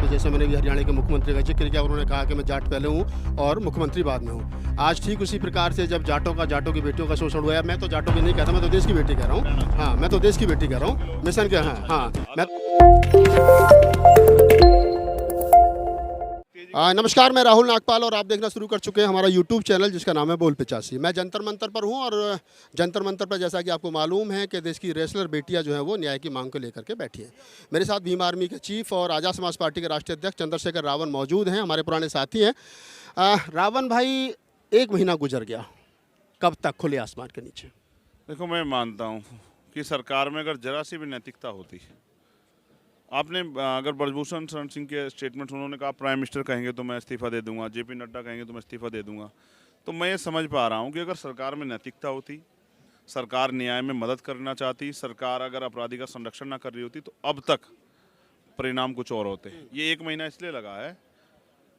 और जैसे मैंने भी हरियाणा के मुख्यमंत्री का जिक्र किया, उन्होंने कहा कि मैं जाट पहले हूँ और मुख्यमंत्री बाद में हूँ। आज ठीक उसी प्रकार से जब जाटों की बेटियों का शोषण हुआ है, मैं तो जाटों की नहीं कहता, मैं तो देश की बेटी कह रहा हूँ। हाँ, मैं तो देश की बेटी कह रहा हूँ, मिशन के। हाँ हाँ मैं नमस्कार, मैं राहुल नागपाल और आप देखना शुरू कर चुके हैं हमारा यूट्यूब चैनल जिसका नाम है बोल 85। मैं जंतर मंतर पर हूं और जंतर मंतर पर जैसा कि आपको मालूम है कि देश की रेसलर बेटियां जो हैं वो न्याय की मांग को लेकर के बैठी हैं। मेरे साथ भीम आर्मी के चीफ और आज़ाद समाज पार्टी के राष्ट्रीय अध्यक्ष चंद्रशेखर रावण मौजूद हैं, हमारे पुराने साथी हैं। रावण भाई, 1 महीना गुजर गया, कब तक खुले आसमान के नीचे? देखो, मैं मानता हूँ कि सरकार में अगर जरा सी भी नैतिकता होती, आपने अगर ब्रजभूषण शरण सिंह के स्टेटमेंट्स, उन्होंने कहा प्राइम मिनिस्टर कहेंगे तो मैं इस्तीफा दे दूंगा, जेपी नड्डा कहेंगे तो मैं इस्तीफा दे दूंगा, तो मैं ये समझ पा रहा हूँ कि अगर सरकार में नैतिकता होती, सरकार न्याय में मदद करना चाहती, सरकार अगर अपराधी का संरक्षण ना कर रही होती, तो अब तक परिणाम कुछ और होते। ये 1 महीना इसलिए लगा है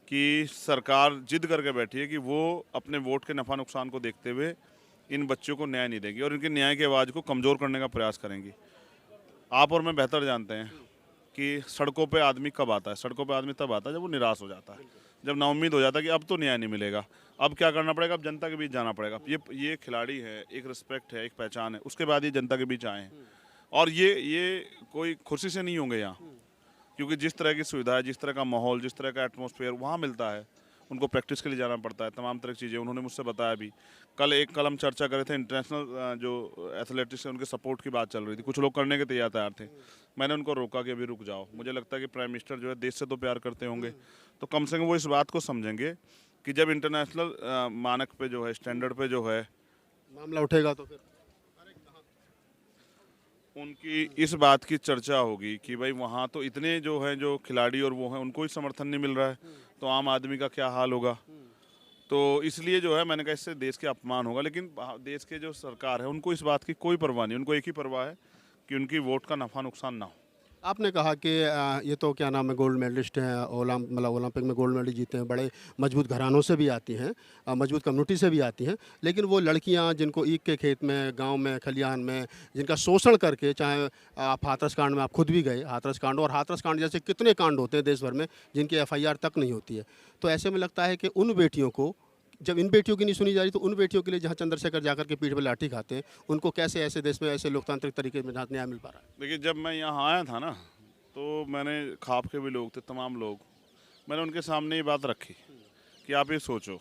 कि सरकार जिद करके बैठी है कि वो अपने वोट के नफा नुकसान को देखते हुए इन बच्चों को न्याय नहीं देगी और इनके न्याय की आवाज़ को कमज़ोर करने का प्रयास करेंगी। आप और मैं बेहतर जानते हैं कि सड़कों पे आदमी कब आता है। सड़कों पे आदमी तब आता है जब वो निराश हो जाता है, जब नाउम्मीद हो जाता है कि अब तो न्याय नहीं मिलेगा। अब क्या करना पड़ेगा? अब जनता के बीच जाना पड़ेगा। ये खिलाड़ी है, एक रिस्पेक्ट है, एक पहचान है, उसके बाद ये जनता के बीच आए हैं। और ये कोई खुशी से नहीं होंगे यहाँ, क्योंकि जिस तरह की सुविधा है, जिस तरह का माहौल, जिस तरह का एटमॉस्फेयर वहाँ मिलता है, उनको प्रैक्टिस के लिए जाना पड़ता है, तमाम तरह की चीज़ें उन्होंने मुझसे बताया भी। कल हम चर्चा कर रहे थे, इंटरनेशनल जो एथलेटिक्स है उनके सपोर्ट की बात चल रही थी। कुछ लोग करने के तैयार थे, मैंने उनको रोका कि अभी रुक जाओ। मुझे लगता है कि प्राइम मिनिस्टर जो है देश से तो प्यार करते होंगे, तो कम से कम वो इस बात को समझेंगे कि जब इंटरनेशनल मानक पे जो है, स्टैंडर्ड पे जो है मामला उठेगा तो फिर उनकी इस बात की चर्चा होगी कि भाई वहाँ तो इतने जो है जो खिलाड़ी और वो हैं उनको ही समर्थन नहीं मिल रहा है, तो आम आदमी का क्या हाल होगा। तो इसलिए जो है मैंने कहा इससे देश के अपमान होगा। लेकिन देश के जो सरकार है उनको इस बात की कोई परवाह नहीं, उनको एक ही परवाह है कि उनकी वोट का नफा नुकसान ना हो। आपने कहा कि ये तो क्या नाम है, गोल्ड मेडलिस्ट हैं, ओलंपिक में गोल्ड मेडल जीते हैं, बड़े मजबूत घरानों से भी आती हैं, मजबूत कम्युनिटी से भी आती हैं। लेकिन वो लड़कियां जिनको ईख के खेत में, गांव में, खलिहान में, जिनका शोषण करके, चाहे आप हाथरस कांड में आप खुद भी गए, हाथरस कांड और हाथरस कांड जैसे कितने कांड होते हैं देश भर में जिनकी FIR तक नहीं होती है। तो ऐसे में लगता है कि उन बेटियों को, जब इन बेटियों की नहीं सुनी जा रही, तो उन बेटियों के लिए जहाँ चंद्रशेखर जाकर के पीठ पर लाठी खाते हैं, उनको कैसे ऐसे देश में ऐसे लोकतांत्रिक तरीके में न्याय मिल पा रहा है? देखिए, जब मैं यहाँ आया था ना, तो मैंने खाप के भी लोग थे, तमाम लोग, मैंने उनके सामने ये बात रखी कि आप ये सोचो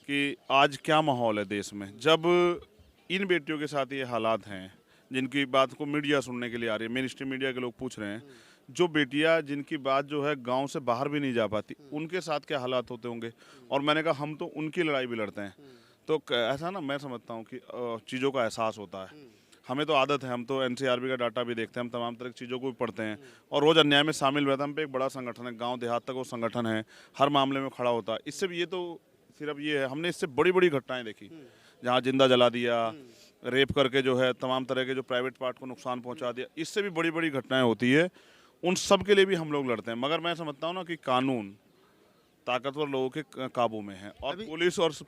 कि आज क्या माहौल है देश में, जब इन बेटियों के साथ ये हालात हैं जिनकी बात को मीडिया सुनने के लिए आ रही है, मेन स्ट्रीम मीडिया के लोग पूछ रहे हैं, जो बेटियां जिनकी बात जो है गांव से बाहर भी नहीं जा पाती, उनके साथ क्या हालात होते होंगे। और मैंने कहा हम तो उनकी लड़ाई भी लड़ते हैं। तो ऐसा ना, मैं समझता हूँ कि चीज़ों का एहसास होता है। हमें तो आदत है, हम तो NCRB का डाटा भी देखते हैं, हम तमाम तरह की चीज़ों को भी पढ़ते हैं और रोज़ अन्याय में शामिल रहता है। हम पे एक बड़ा संगठन है, गांव देहात तक वो संगठन है, हर मामले में खड़ा होता है। इससे भी, ये तो सिर्फ ये है, हमने इससे बड़ी बड़ी घटनाएं देखी जहाँ जिंदा जला दिया, रेप करके जो है तमाम तरह के जो प्राइवेट पार्ट को नुकसान पहुँचा दिया, इससे भी बड़ी बड़ी घटनाएँ होती है। उन सब के लिए भी हम लोग लड़ते हैं। मगर मैं समझता हूँ ना कि कानून ताकतवर लोगों के काबू में है और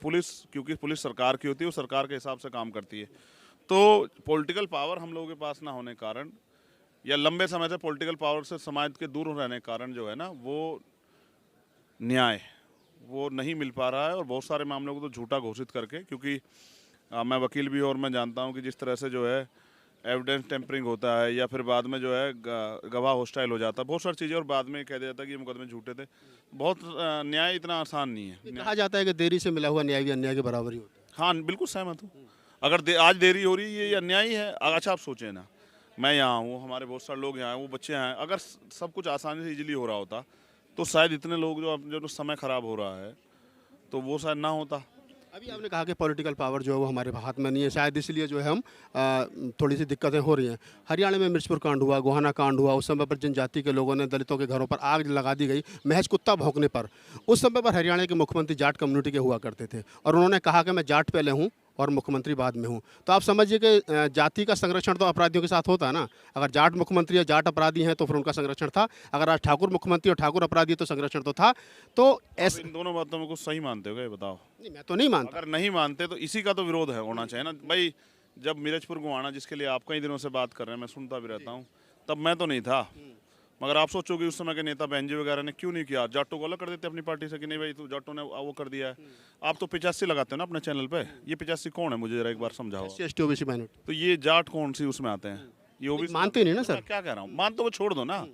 पुलिस क्योंकि पुलिस सरकार की होती है, वो सरकार के हिसाब से काम करती है। तो पॉलिटिकल पावर हम लोगों के पास ना होने के कारण, या लंबे समय से पॉलिटिकल पावर से समाज के दूर रहने के कारण जो है ना, वो न्याय वो नहीं मिल पा रहा है। और बहुत सारे मामलों को तो झूठा घोषित करके, क्योंकि मैं वकील भी और मैं जानता हूँ कि जिस तरह से जो है एविडेंस टेम्परिंग होता है, या फिर बाद में जो है गवाह हॉस्टाइल हो जाता है, बहुत सारी चीज़ें, और बाद में कह दिया जाता है कि ये मुकदमे झूठे थे। बहुत न्याय इतना आसान नहीं है। कहा जाता है कि देरी से मिला हुआ न्याय भी अन्याय के बराबर ही होता है। हाँ, बिल्कुल सहमत हूँ। अगर आज देरी हो रही है, ये अन्याय ही है। अच्छा, आप सोचें ना, मैं यहाँ हूँ, हमारे बहुत सारे लोग यहाँ हैं, वो बच्चे हैं, अगर सब कुछ आसानी से इजीली हो रहा होता तो शायद इतने लोग जो समय ख़राब हो रहा है तो वो शायद ना होता। अभी आपने कहा कि पॉलिटिकल पावर जो है वो हमारे हाथ में नहीं है, शायद इसलिए जो है हम थोड़ी सी दिक्कतें हो रही हैं। हरियाणा में मिर्चपुर कांड हुआ, गोहाना कांड हुआ, उस समय पर जनजाति के लोगों ने, दलितों के घरों पर आग लगा दी गई महज कुत्ता भौंकने पर। उस समय पर हरियाणा के मुख्यमंत्री जाट कम्युनिटी के हुआ करते थे और उन्होंने कहा कि मैं जाट पहले हूँ और मुख्यमंत्री बाद में हूँ। तो आप समझिए कि जाति का संरक्षण तो अपराधियों के साथ होता है ना। अगर जाट मुख्यमंत्री या जाट अपराधी हैं तो फिर उनका संरक्षण था, अगर आज ठाकुर मुख्यमंत्री और ठाकुर अपराधी तो संरक्षण तो था। तो ऐसे इन दोनों बातों में कुछ सही मानते हो क्या, ये बताओ? नहीं, मैं तो नहीं मानता। अगर नहीं मानते तो इसी का तो विरोध है होना चाहिए ना भाई। जब मिर्चपुर गोहाना, जिसके लिए आप कई दिनों से बात कर रहे हैं, मैं सुनता भी रहता हूँ, तब मैं तो नहीं था। मगर आप सोचोगे उस समय के नेता बहन जी वगैरह ने क्यों नहीं किया, जाटों को अलग कर देते अपनी पार्टी से कि नहीं भाई तो जाटों ने वो कर दिया है। आप तो 85 लगाते हो ना अपने चैनल पे, ये 85 कौन है मुझे जरा एक बार समझाओ। SC ST OBC माइनॉरिटी तो ये जाट कौन सी उसमें आते हैं, ये ओबीसी मानते ही नहीं ना तो सर। मैं क्या कह रहा हूँ, मान तो वो छोड़ दो ना,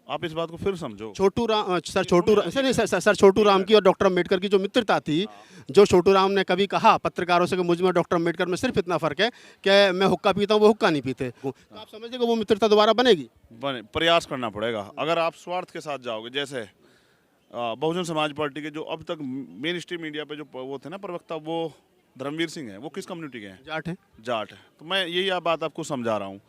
आप इस बात को फिर समझो। छोटू राम सर, सर नहीं सर छोटू राम की और डॉक्टर अम्बेडकर की जो मित्रता थी, जो छोटू राम ने कभी कहा पत्रकारों से कि मुझ में डॉक्टर अम्बेडकर में सिर्फ इतना फर्क है कि मैं हुक्का पीता हूँ, वो हुक्का नहीं पीते, तो आप समझिए कि वो मित्रता दोबारा बनेगी। बने प्रयास करना पड़ेगा। अगर आप स्वार्थ के साथ जाओगे, जैसे बहुजन समाज पार्टी के जो अब तक मेन स्ट्रीम मीडिया पे जो वो थे ना प्रवक्ता, वो धर्मवीर सिंह हैं, वो किस कम्युनिटी के हैं, जाट है। जाट है। तो मैं यही बात आपको समझा रहा हूँ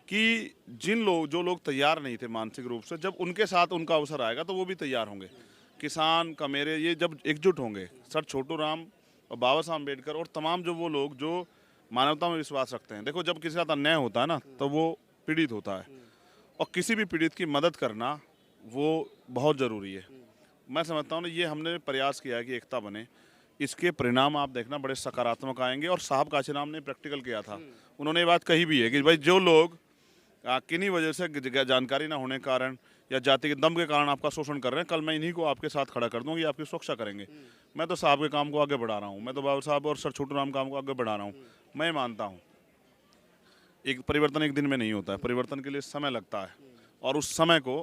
कि जो लोग तैयार नहीं थे मानसिक रूप से, जब उनके साथ उनका अवसर आएगा तो वो भी तैयार होंगे। किसान कमेरे ये जब एकजुट होंगे, सर छोटू राम और बाबा साहब अम्बेडकर और तमाम जो वो लोग जो मानवता में विश्वास रखते हैं, देखो जब किसी के साथ अन्याय होता है ना तो वो पीड़ित होता है, और किसी भी पीड़ित की मदद करना वो बहुत ज़रूरी है। मैं समझता हूँ ना, ये हमने प्रयास किया है कि एकता बने, इसके परिणाम आप देखना बड़े सकारात्मक आएंगे। और साहब काशीराम ने प्रैक्टिकल किया था, उन्होंने ये बात कही भी है कि भाई जो लोग किन्हीं वजह से जानकारी ना होने के कारण या जाति के दम के कारण आपका शोषण कर रहे हैं, कल मैं इन्हीं को आपके साथ खड़ा कर दूंगी, आपकी सुरक्षा करेंगे। मैं तो साहब के काम को आगे बढ़ा रहा हूँ, मैं तो बाबा साहब और सर छोटू राम काम को आगे बढ़ा रहा हूँ। मैं मानता हूँ एक परिवर्तन एक दिन में नहीं होता है, परिवर्तन के लिए समय लगता है, और उस समय को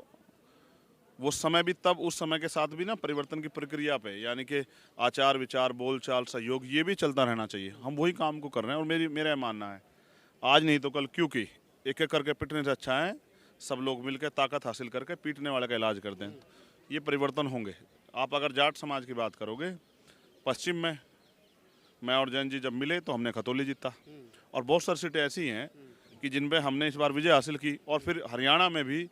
वो समय भी तब उस समय के साथ भी ना परिवर्तन की प्रक्रिया पे, यानी कि आचार विचार बोलचाल सहयोग ये भी चलता रहना चाहिए। हम वही काम को कर रहे हैं, और मेरा मानना है आज नहीं तो कल, क्योंकि एक एक करके पिटने से अच्छा है सब लोग मिलकर ताकत हासिल करके पीटने वाले का इलाज करते हैं। ये परिवर्तन होंगे। आप अगर जाट समाज की बात करोगे, पश्चिम में मैं और जैन जी जब मिले तो हमने खतौली जीता, और बहुत सारी सीटें ऐसी हैं कि जिन पे हमने इस बार विजय हासिल की। और फिर हरियाणा में भी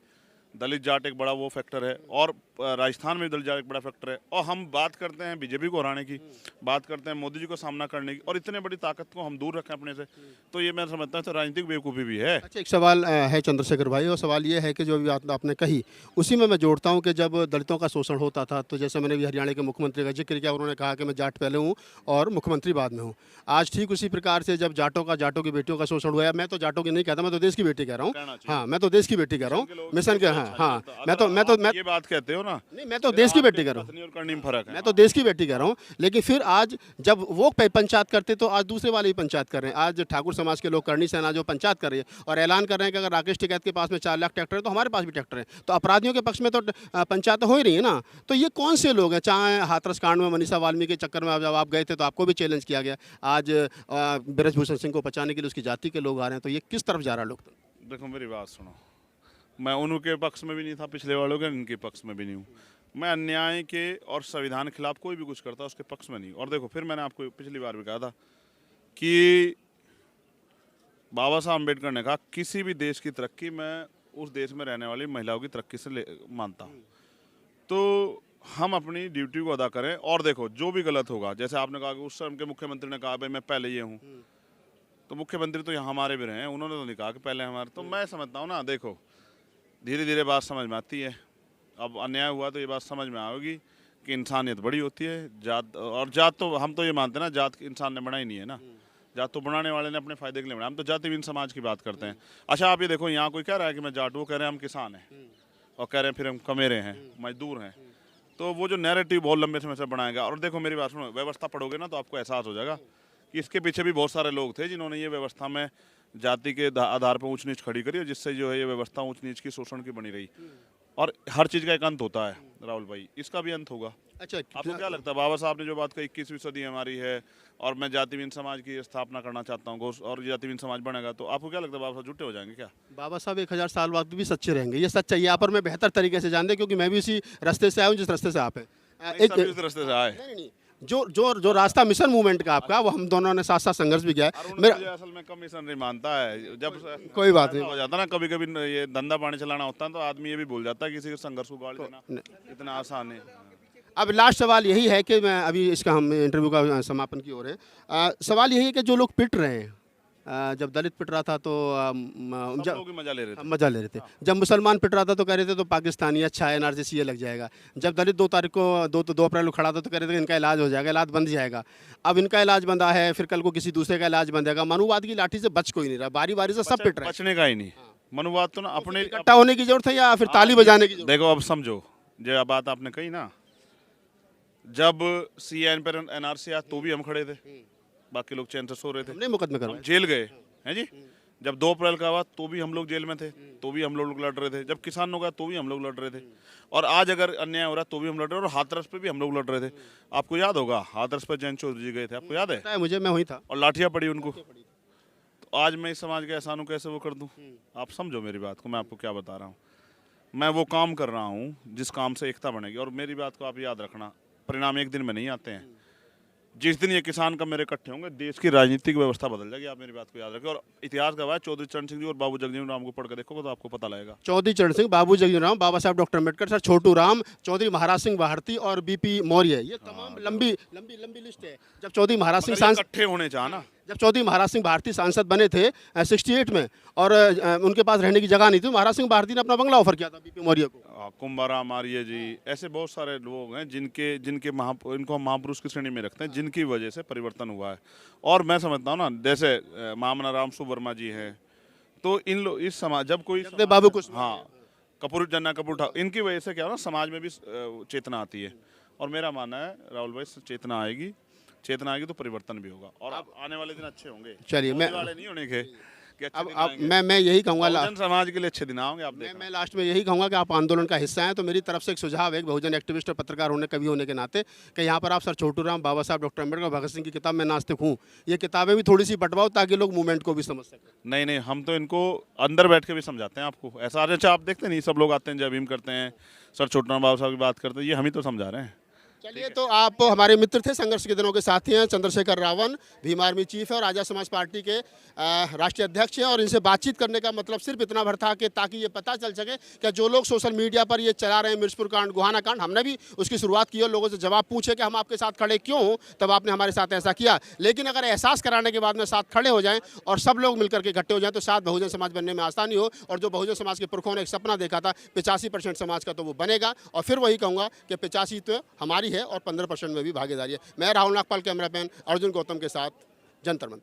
दलित जाट एक बड़ा वो फैक्टर है, और राजस्थान में भी दलित जाट एक बड़ा फैक्टर है। और हम बात करते हैं बीजेपी को हराने की, बात करते हैं मोदी जी को सामना करने की, और इतने बड़ी ताकत को हम दूर रखें अपने से, तो ये मैं समझता हूँ तो राजनीतिक बेवकूफ़ी भी है। अच्छा, एक सवाल है चंद्रशेखर भाई, और सवाल ये है कि जो अभी बात आपने कही उसी में मैं जोड़ता हूँ कि जब दलितों का शोषण होता था, तो जैसे मैंने भी हरियाणा के मुख्यमंत्री का जिक्र किया, उन्होंने कहा कि मैं जाट पहले हूँ और मुख्यमंत्री बाद में हूँ। आज ठीक उसी प्रकार से जब जाटों की बेटियों का शोषण हुआ है, मैं तो जाटों की नहीं कहता, मैं तो देश की बेटी कह रहा हूँ। हाँ, मैं तो देश की बेटी कह रहा हूँ, मिशन के। हाँ, मैं ये बात कहते हो ना, नहीं, मैं तो देश की बेटी कह रहा हूँ, और करनी में फर्क है। मैं तो देश की बेटी कह रहा हूँ। लेकिन फिर आज जब वो पंचायत करते तो आज दूसरे वाले ही पंचायत कर रहे हैं। आज ठाकुर समाज के लोग, करणी सेना जो पंचायत कर रही है और ऐलान कर रहे हैं कि अगर राकेश टिकैत के पास में 4 लाख ट्रैक्टर है तो हमारे पास भी ट्रैक्टर है, तो अपराधियों के पक्ष में तो पंचायत हो ही रही है ना। तो ये कौन से लोग हैं? चाहे हाथरस कांड में मनीषा वाल्मीकि के चक्कर में जब आप गए थे तो आपको भी चैलेंज किया गया, आज ब्रजभूषण सिंह को बचाने के लिए उसकी जाति के लोग आ रहे हैं, तो ये किस तरफ जा रहा है लोग? देखो मेरी बात सुनो, मैं उनके पक्ष में भी नहीं था, पिछले वालों के इनके पक्ष में भी नहीं हूँ। मैं अन्याय के और संविधान के खिलाफ कोई भी कुछ करता उसके पक्ष में नहीं। और देखो फिर मैंने आपको पिछली बार भी कहा था कि बाबा साहब अम्बेडकर ने कहा किसी भी देश की तरक्की मैं उस देश में रहने वाली महिलाओं की तरक्की से मानता हूँ। तो हम अपनी ड्यूटी को अदा करें। और देखो जो भी गलत होगा, जैसे आपने कहा कि उस समय के मुख्यमंत्री ने कहा भाई मैं पहले ये हूँ, तो मुख्यमंत्री तो यहाँ हमारे भी रहे हैं, उन्होंने तो नहीं कहा कि पहले हमारे। तो मैं समझता हूँ ना, देखो धीरे धीरे बात समझ में आती है। अब अन्याय हुआ तो ये बात समझ में आएगी कि इंसानियत बड़ी होती है। जात तो हम तो ये मानते हैं ना, जात इंसान ने बनाई नहीं है ना, जात तो बनाने वाले ने अपने फायदे के लिए बनाया। हम तो जातिहीन समाज की बात करते हैं। अच्छा आप ये देखो, यहाँ कोई कह रहा है कि मैं जाट, वो कह रहे हैं हम किसान हैं, और कह रहे हैं फिर हम कमेरे हैं, मजदूर हैं। तो वो जो नैरेटिव बहुत लंबे समय से बनाएगा। और देखो मेरी बात सुनो, व्यवस्था पढ़ोगे ना तो आपको एहसास हो जाएगा कि इसके पीछे भी बहुत सारे लोग थे जिन्होंने ये व्यवस्था में जाति के आधार पर ऊंच नीच खड़ी करी, और जिससे जो है ये व्यवस्था ऊंच नीच की शोषण की बनी रही। और हर चीज़ का एक अंत होता है राहुल भाई, इसका भी अंत होगा। अच्छा, आपको क्या लगता है बाबा साहब ने जो बात कही 21वीं सदी हमारी है और मैं जातिहीन समाज की स्थापना करना चाहता हूँ, और जातिहीन समाज बनेगा, तो आपको क्या लगता है बाबा साहब झूठे हो जाएंगे क्या? बाबा साहब 1000 साल बाद भी सच्चे रहेंगे, ये सच है। यहाँ पर मैं बेहतर तरीके से जानते, क्योंकि मैं भी उसी रास्ते से आया हूँ जिस रास्ते से आप हैं। एक रास्ते से आए नहीं, जो रास्ता मिशन मूवमेंट का आपका, वो हम दोनों ने साथ साथ संघर्ष भी किया है। मेरा असल में कमीशन नहीं मानता है, जब कोई बात नहीं हो जाता ना, कभी कभी ये धंधा पानी चलाना होता है तो आदमी ये भी भूल जाता है किसी के संघर्ष को गाड़ देना इतना आसान है। अब लास्ट सवाल यही है कि मैं अभी इसका हम इंटरव्यू का समापन की ओर है। सवाल यही है कि जो लोग पिट रहे हैं, जब दलित पिट रहा था तो मजा ले रहे थे। जब मुसलमान पिट रहा था तो कह रहे थे तो पाकिस्तानी अच्छा है, NRC ये लग जाएगा। जब दलित 2 तारीख को 2 अप्रैल को खड़ा था तो कह रहे थे इनका इलाज हो जाएगा, इलाज बंद जाएगा। अब इनका इलाज बंदा है, फिर कल को किसी दूसरे का इलाज बंदेगा। मनुवाद की लाठी से बच कोई नहीं रहा, बारी बारी से सब पिट रहे हैं। बचने का ही नहीं, मनुवाद तो ना अपने इकट्ठा होने की जरूरत है या फिर ताली बजाने की जरूरत देखो अब समझो, जो बात आपने कही ना, जब सीएन पर एनआरसी आया तो भी हम खड़े थे, बाकी लोग चैन से सो रहे थे, है? हमने मुकदमे हम करवाए। जेल गए हैं जी। जब 2 अप्रैल का हुआ तो भी हम लोग जेल में थे, तो भी हम लोग लड़ रहे थे। जब किसानों का तो भी हम लोग लड़ रहे थे, और आज अगर अन्याय हो रहा है तो भी हम लड़ रहे हैं, और हाथरस पे भी हम लोग लड़ रहे थे। आपको याद होगा हाथरस पे जैन चौधरी जी गए थे, आपको याद है? पता है मुझे, मैं वहीं था। और लाठियां पड़ी उनको। तो आज मैं इस समाज के एहसानों कैसे वो कर दूं? आप समझो मेरी बात को, मैं आपको क्या बता रहा हूँ। मैं वो काम कर रहा हूँ जिस काम से एकता बनेगी, और मेरी बात को आप याद रखना, परिणाम एक दिन में नहीं आते हैं। जिस दिन ये किसान का मेरे इकट्ठे होंगे, देश की राजनीतिक व्यवस्था बदल जाएगी। आप मेरी बात को याद रखें, और इतिहास गवाह है, चौधरी चरण सिंह जी और बाबू जगजीवन राम को पढ़ के देखोगे तो आपको पता लगेगा। चौधरी चरण सिंह, बाबू जगजीवन राम, बाबा साहब डॉक्टर अम्बेडकर, सर छोटू राम, चौधरी महाराज सिंह भारती और बीपी मौर्य, ये तमाम लंबी लंबी लंबी लिस्ट है। जब चौधरी महाराज सिंह मगर ये सांसद इकट्ठे होने चाह ना, जब चौधरी महाराज सिंह भारती सांसद बने थे 68 में, और उनके पास रहने की जगह नहीं थी, महाराज सिंह भारती ने अपना बंगला ऑफर किया था बीपी मौर्य को। कुंभाराम आर्य जी, ऐसे बहुत सारे लोग हैं जिनके इनको हम महापुरुष की श्रेणी में रखते हैं, जिनकी वजह से परिवर्तन हुआ है। और मैं समझता हूँ ना, जैसे महामना राम सुवर्मा जी हैं, तो इन लोग इस समाज जब कोई जगदेव बाबू कुशवाहा, हाँ, कपूर जन्ना कपूर ठाकुर, इनकी वजह से क्या हो ना, समाज में भी चेतना आती है। और मेरा मानना है राहुल भाई, चेतना आएगी तो परिवर्तन भी होगा, और अब आने वाले दिन अच्छे होंगे। चलिए, मैं वाले नहीं होने के कि अच्छे दिन अब आएंगे। मैं यही कहूँगा, बहुजन समाज के लिए अच्छे दिन आओगे आप मैं देखना। मैं लास्ट में यही कहूँगा कि आप आंदोलन का हिस्सा हैं, तो मेरी तरफ से एक सुझाव है, एक बहुजन एक्टिविस्ट और पत्रकार होने कवि होने के नाते, कि यहाँ पर आप सर छोटू राम, बाबा साहब डॉक्टर अम्बेडकर, भगत सिंह की किताब मैं नास्तिक हूँ, ये किताबें भी थोड़ी सी बंटवाओ ताकि लोग मूवमेंट को भी समझ सकें। नहीं, हम तो इनको अंदर बैठ के भी समझाते हैं आपको। ऐसा अच्छा आप देखते नहीं, सब लोग आते हैं, जय भीम करते हैं, सर छोटू राम बाबू साहब की बात करते हैं, ये हम ही तो समझा रहे हैं। चलिए, तो आप हमारे मित्र थे, संघर्ष के दिनों के साथी हैं, चंद्रशेखर रावण, भीम आर्मी चीफ है और आज़ाद समाज पार्टी के राष्ट्रीय अध्यक्ष हैं। और इनसे बातचीत करने का मतलब सिर्फ इतना भर था कि ताकि ये पता चल सके कि जो लोग सोशल मीडिया पर ये चला रहे हैं मिर्चपुर कांड, गोहाना कांड, हमने भी उसकी शुरुआत की और लोगों से जवाब पूछे कि हम आपके साथ खड़े क्यों हों, तब आपने हमारे साथ ऐसा किया। लेकिन अगर एहसास कराने के बाद में साथ खड़े हो जाएं और सब लोग मिलकर के इकट्ठे हो जाएं, तो शायद बहुजन समाज बनने में आसानी हो। और जो बहुजन समाज के पुरखों ने एक सपना देखा था 85% समाज का, तो वो बनेगा। और फिर वही कहूँगा कि 85 तो हमारी है और 15% में भी भागीदारी है। मैं राहुल नागपाल, कैमरामैन अर्जुन गौतम के साथ, जंतर मंतर।